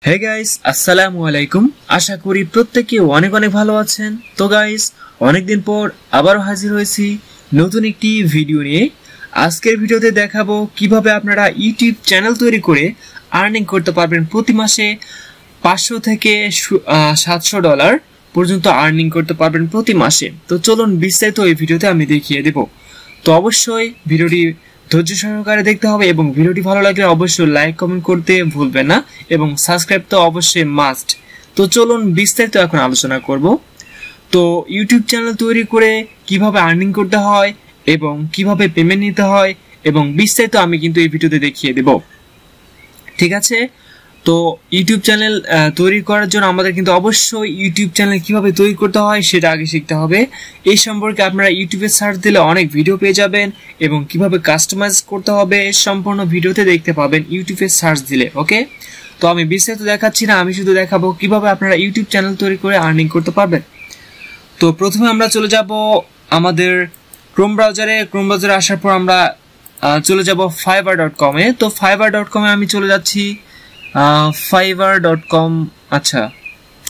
Hey guys, আসসালামু আলাইকুম। আশা করি প্রত্যেকে অনেক অনেক ভালো আছেন। তো গাইস, অনেকদিন পর আবারও হাজির হয়েছি নতুন একটি ভিডিও নিয়ে। আজকের ভিডিওতে দেখাবো কিভাবে আপনারা ইউটিউব চ্যানেল তৈরি করে আর্নিং করতে পারবেন। প্রতি মাসে 500 থেকে $700 পর্যন্ত আর্নিং করতে পারবেন প্রতি মাসে। তো চলুন বিস্তারিত এই ভিডিওতে আমি দেখিয়ে দেব। তো অবশ্যই ভিডিওটি ধৈর্য সহকারে দেখতে হবে এবং ভিডিওটি ভালো লাগলে অবশ্যই লাইক কমেন্ট করতে ভুলবেন না এবং সাবস্ক্রাইব তো অবশ্যই মাস্ট। তো চলুন বিস্তারিত এখন আলোচনা করব। তো ইউটিউব চ্যানেল তৈরি করে কিভাবে আর্নিং করতে হয় এবং কিভাবে পেমেন্ট নিতে হয় এবং বিস্তারিত আমি কিন্তু এই ভিডিওতে দেখিয়ে দেব, ঠিক আছে? তো ইউটিউব চ্যানেল তৈরি করার জন্য আমাদের কিন্তু অবশ্যই ইউটিউব চ্যানেল কিভাবে তৈরি করতে হয় সেটা আগে শিখতে হবে। এই সম্পর্কে আপনারা ইউটিউবে সার্চ দিলে অনেক ভিডিও পেয়ে যাবেন এবং কিভাবে কাস্টমাইজ করতে হবে সম্পূর্ণ ভিডিওতে দেখতে পাবেন ইউটিউবে সার্চ দিলে। ওকে, তো আমি বিস্তারিত দেখাচ্ছি না, আমি শুধু দেখাবো কিভাবে আপনারা ইউটিউব চ্যানেল তৈরি করে আর্নিং করতে পারবেন। তো প্রথমে আমরা চলে যাব আমাদের ক্রোম ব্রাউজারে আসার পর আমরা চলে যাব fiverr.com এ। তো fiverr.com এ আমি চলে যাচ্ছি। fiverr.com, আচ্ছা,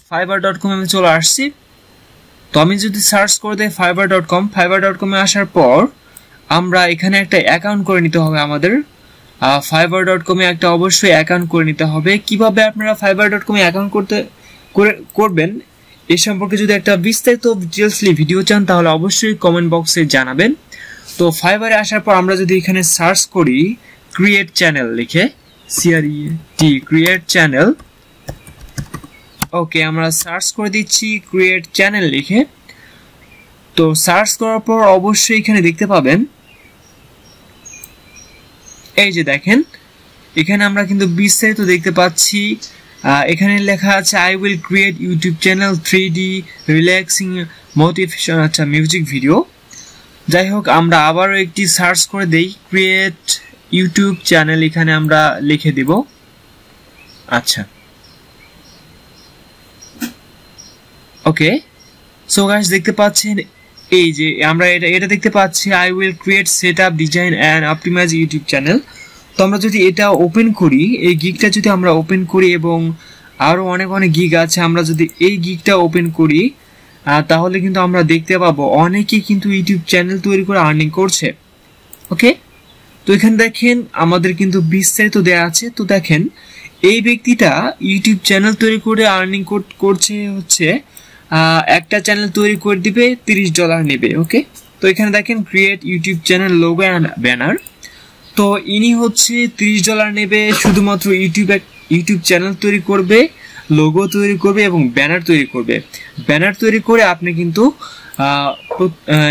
fiverr.com আমি চলে আসছি। তো আমি যদি সার্চ করে দেই fiverr.com এ আসার পর আমরা এখানে একটা অ্যাকাউন্ট করে নিতে হবে আমাদের। fiverr.com এ একটা অবশ্যই অ্যাকাউন্ট করে নিতে হবে। কিভাবে আপনারা fiverr.com এ অ্যাকাউন্ট করবেন এই সম্পর্কে যদি একটা বিস্তারিত ডিটেইলসলি ভিডিও চান তাহলে অবশ্যই কমেন্ট বক্সে জানাবেন। তো ফাইবারে আসার পর আমরা যদি এখানে সার্চ করি ক্রিয়েট চ্যানেল লিখে, ক্রিয়েট চ্যানেল, ওকে, আমরা সার্চ করে দিচ্ছি ক্রিয়েট চ্যানেল লিখে। তো সার্চ করার পর অবশ্যই এখানে দেখতে পাবেন, এই যে দেখেন এখানে আমরা কিন্তু বিস্তারিত দেখতে পাচ্ছি। এখানে লেখা আছে I will create YouTube channel 3D relaxing motivation, আচ্ছা, মিউজিক ভিডিও। যাই হোক, আমরা আবারও একটি সার্চ করে দেই ক্রিয়েট ইউটিউব চ্যানেল, এখানে আমরা লিখে দিব। আচ্ছা, ওকে, সো গাইস দেখতে পাচ্ছেন এই যে আমরা এটা দেখতে পাচ্ছি I will create set up design and optimize YouTube channel. তো আমরা যদি এটা ওপেন করি, এই গিগটা যদি আমরা ওপেন করি এবং আরো অনেক অনেক গিগ আছে, আমরা যদি এই গিগটা ওপেন করি তাহলে কিন্তু আমরা দেখতে পাবো অনেকেই কিন্তু ইউটিউব চ্যানেল তৈরি করে আর্নিং করছে। ওকে, তো এখানে দেখেন আমাদের কিন্তু বিস্তারিত দেয়া আছে। তো দেখেন এই ব্যক্তিটা ইউটিউব চ্যানেল তৈরি করে আর্নিং করছে হচ্ছে একটা চ্যানেল তৈরি করে দিবে $30 নেবে। ওকে, তো এখানে দেখেন create YouTube channel logo and banner. তো ইনি হচ্ছে $30 নেবে শুধুমাত্র ইউটিউব চ্যানেল তৈরি করবে, লোগো তৈরি করবে এবং ব্যানার তৈরি করবে। ব্যানার তৈরি করে আপনি কিন্তু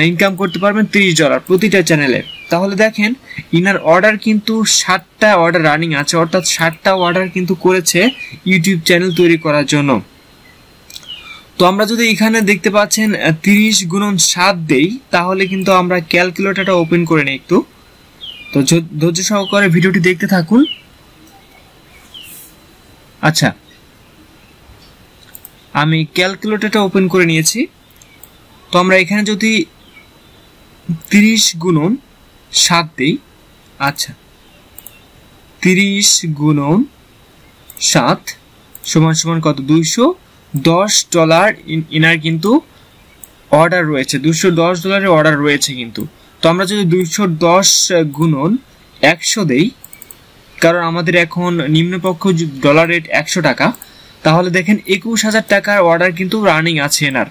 ইনকাম করতে পারবেন $30 প্রতিটা চ্যানেলে। তাহলে দেখেন ইনার অর্ডার কিন্তু 60টা অর্ডার রানিং আছে, অর্থাৎ 60টা অর্ডার কিন্তু করেছে ইউটিউব চ্যানেল তৈরি করার জন্য। তো আমরা যদি এখানে দেখতে পাচ্ছেন 30 × 7 দেই তাহলে কিন্তু আমরা ক্যালকুলেটরটা ওপেন করে নিই একটু। তো ধৈর্য সহকারে ভিডিওটি দেখতে থাকুন। আচ্ছা, আমি ক্যালকুলেটরটা ওপেন করে নিয়েছি। তো আমরা এখানে যদি 30 × 7 দেই, আচ্ছা, 30 × 7 সমান কত? $210 ইনার কিন্তু অর্ডার রয়েছে, $210 অর্ডার রয়েছে কিন্তু। তো আমরা যদি 210 × 100 দেই, কারণ আমাদের এখন নিম্নপক্ষ ডলার রেট 100 টাকা, তাহলে দেখেন 21,000 টাকার অর্ডার কিন্তু রানিং আছে এনার।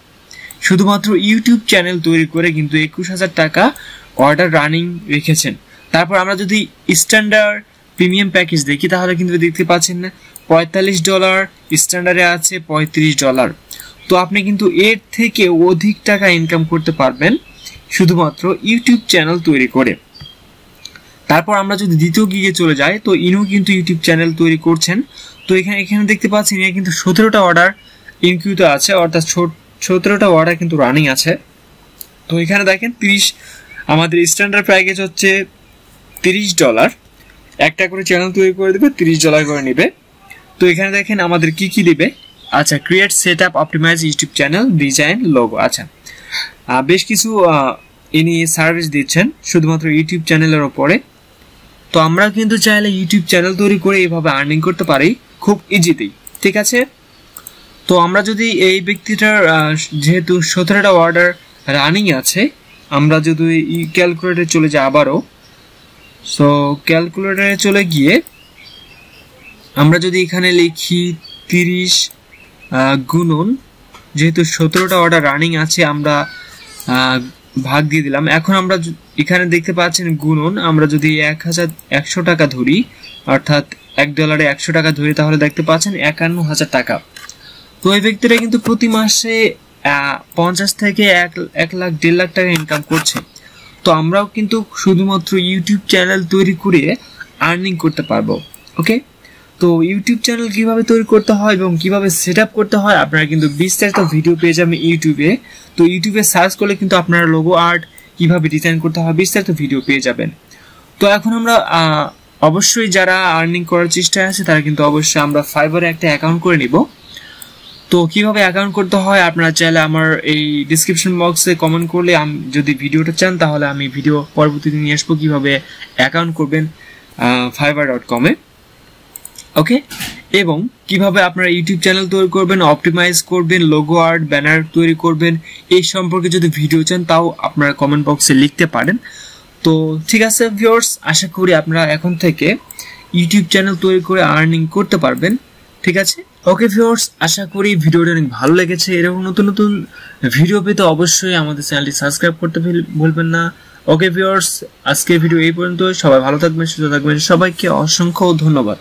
শুধুমাত্র ইউটিউব চ্যানেল তৈরি করে কিন্তু 21,000 টাকা অর্ডার রানিং রেখেছেন। তারপর আমরা যদি স্ট্যান্ডার্ড প্রিমিয়াম প্যাকেজ দেখি তাহলে কিন্তু দেখতে পাচ্ছেন না $45, স্ট্যান্ডার্ডে আছে $35। তো আপনি কিন্তু এর থেকে অধিক টাকা ইনকাম করতে পারবেন শুধুমাত্র ইউটিউব চ্যানেল তৈরি করে। তারপর আমরা যদি দ্বিতীয় গিগে চলে যাই, তো ইনু কিন্তু ইউটিউব চ্যানেল তৈরি করছেন। তো এখানে দেখতে পাচ্ছেন এর কিন্তু 17টা অর্ডার ইনকিউতে আছে, অর্থাৎ 17টা অর্ডার কিন্তু রানিং আছে। তো এখানে দেখেন আমাদের স্ট্যান্ডার্ড প্যাকেজ হচ্ছে $30, একটা করে চ্যানেল তৈরি করে দেবে, $30 করে নেবে। তো এখানে দেখেন আমাদের কি দিবে, আচ্ছা, create set up optimize YouTube channel design logo. আচ্ছা, বেশ কিছু ইনি সার্ভিস দিচ্ছেন শুধুমাত্র ইউটিউব চ্যানেলের ওপরে। তো আমরা কিন্তু চাইলে ইউটিউব চ্যানেল তৈরি করে এইভাবে আর্নিং করতে পারি খুব ইজিতেই, ঠিক আছে। তো আমরা যদি এই ব্যক্তিটার যেহেতু 17টা অর্ডার রানিং আছে, আমরা যদি ক্যালকুলেটরে চলে যাই আবারও, সো ক্যালকুলেটরে চলে গিয়ে আমরা যদি এখানে লিখি 30 গুণন, যেহেতু 17টা অর্ডার রানিং আছে আমরা ভাগ দিয়ে দিলাম। এখন আমরা এখানে দেখতে পাচ্ছেন গুণন, আমরা যদি 100 টাকা ধরি, অর্থাৎ $1 100 টাকা ধরি, তাহলে দেখতে পাচ্ছেন 51,000 টাকা। তো এই ব্যক্তিরা কিন্তু প্রতি মাসে 50 থেকে 1 লাখ 1.5 লাখ টাকা ইনকাম করছে। তো আমরাও কিন্তু শুধুমাত্র ইউটিউব চ্যানেল তৈরি করে আর্নিং করতে পারবো। ওকে, তো ইউটিউব চ্যানেল কিভাবে তৈরি করতে হয় এবং কিভাবে সেট আপ করতে হয় আপনারা কিন্তু বিস্তারিত ভিডিও পেয়ে যাবেন ইউটিউবে। তো ইউটিউবে সার্চ করলে কিন্তু আপনারা লোগো আর্ট কিভাবে ডিজাইন করতে হয় বিস্তারিত ভিডিও পেয়ে যাবেন। তো এখন আমরা অবশ্যই যারা আর্নিং করার চেষ্টায় আছে তারা কিন্তু অবশ্যই আমরা ফাইবারে একটা অ্যাকাউন্ট করে নিব। তো কিভাবে অ্যাকাউন্ট করতে হয় আপনারা চাইলে আমার এই ডিসক্রিপশন বক্সে কমেন্ট করলে, যদি ভিডিওটা চান তাহলে আমি ভিডিও পরবর্তীতে নিয়ে আসবো কিভাবে অ্যাকাউন্ট করবেন fiverr.com-এ। ওকে, এবং কিভাবে আপনারা ইউটিউব চ্যানেল তৈরি করবেন, অপটিমাইজ করবেন, লোগো আর্ট ব্যানার তৈরি করবেন, এই সম্পর্কে যদি ভিডিও চান তাও আপনারা কমেন্ট বক্সে লিখতে পারেন। তো ঠিক আছে ভিউয়ার্স, আশা করি আপনারা এখন থেকে ইউটিউব চ্যানেল তৈরি করে আর্নিং করতে পারবেন। ঠিক আছে, ওকে ভিউয়ার্স, আশা করি ভিডিওটা অনেক ভালো লেগেছে। এরকম নতুন নতুন ভিডিও পেতে অবশ্যই আমাদের চ্যানেলটি সাবস্ক্রাইব করতে ভুলবেন না। ওকে ভিউয়ার্স, আজকের ভিডিও এই পর্যন্ত। সবাই ভালো থাকবেন, সুস্থ থাকবেন। সবাইকে অসংখ্য ধন্যবাদ।